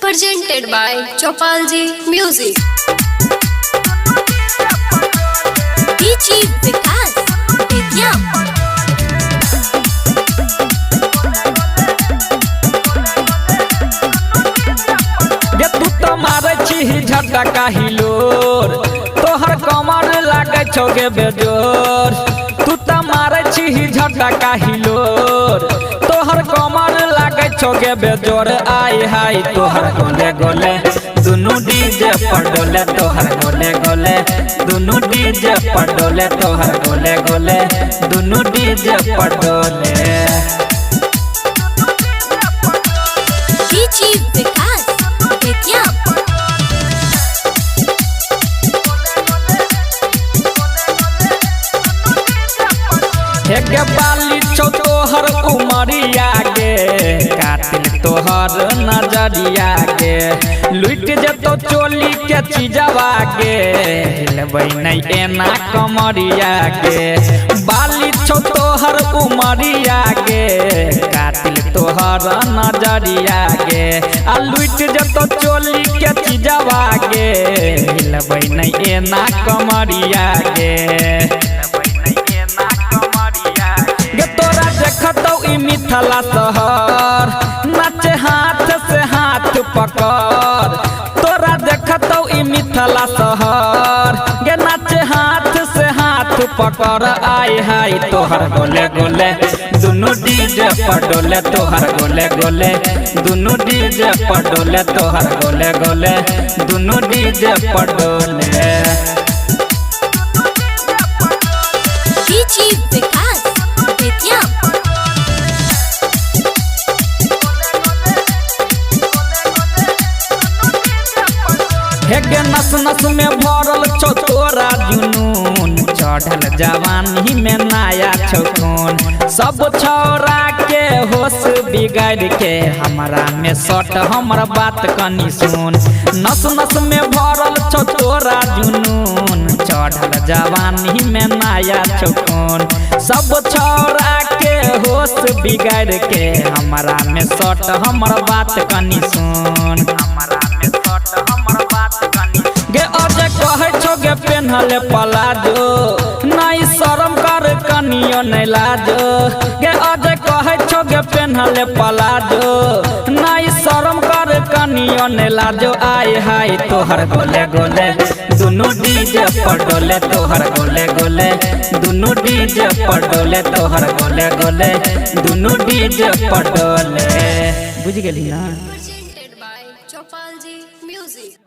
presented by Chopalji Music. DJ Vikas Vidya तू तो मारे छी झटका हिलोर तोहर कमर लागे छोगे बेजोर। तू तो मारे छी झटका हिलोर तोहर कमर लागे छोगे बेजोर। आई हाय तोहर गोले गोले दुनु डीजे पर डोले तोहर गोले गोले दुनु डीजे पर डोले तोहर गोले गोले दुनु डीजे पर डोले। DJ Vikas Vidya एक बाली छो तोहर उमरिया गे कातिल तोहर नजरिया गे लुट जतो चोली के चीजवा गे हिलबै नहीं एना कमरिया गे। बाली छो तोहर उमरिया गे कातिल तोहर नजरिया गे आ लुट जतो चोली के चीजवा गे हिलबै नहीं एना कमरिया गे। देखतो ई मिथिला शहर नाचे हाथ से हाथ पकड़। तोरा देखतो ई मिथिला शहर गे नाचे हाथ से हाथ पकड़। आई हाय तोहर गोले गोले दुनु डीजे पर डोले तोहर गोले गोले दुनु डीजे पर डोले तोहर गोले गोले दुनु डीजे पर डोले। DJ Vikas Vidya हेगे नस नस में भरल छो तोरा जुनून चढ़ल जवानी में नया छौकून। सब छौरा के होश बिगाड़ के हमरा में सट हमर बात कनी सुन। नस नस में भरल छो तोरा जुनून चढ़ल जवानी में नया छौकून। सब छौरा के होश बिगाड़ के हमरा में सट हमर बात कनी सुन। हमरा में सट हमर बात गे अजे कहे छो गे पेन्हले पलाजो नहीं शरम कर कनियो नहीं लाजो। गे अजे कहे छो गे पेन्हले पलाजो नहीं शरम कर कनियो नहीं लाजो। आई हाय तोहर गोले गोले दुनु डीजे पर डोले तोहर गोले गोले दुनु डीजे पर डोले तोहर गोले गोले दुनु डीजे पर डोले। बुझ गेली ना। Presented by Chopalji Music.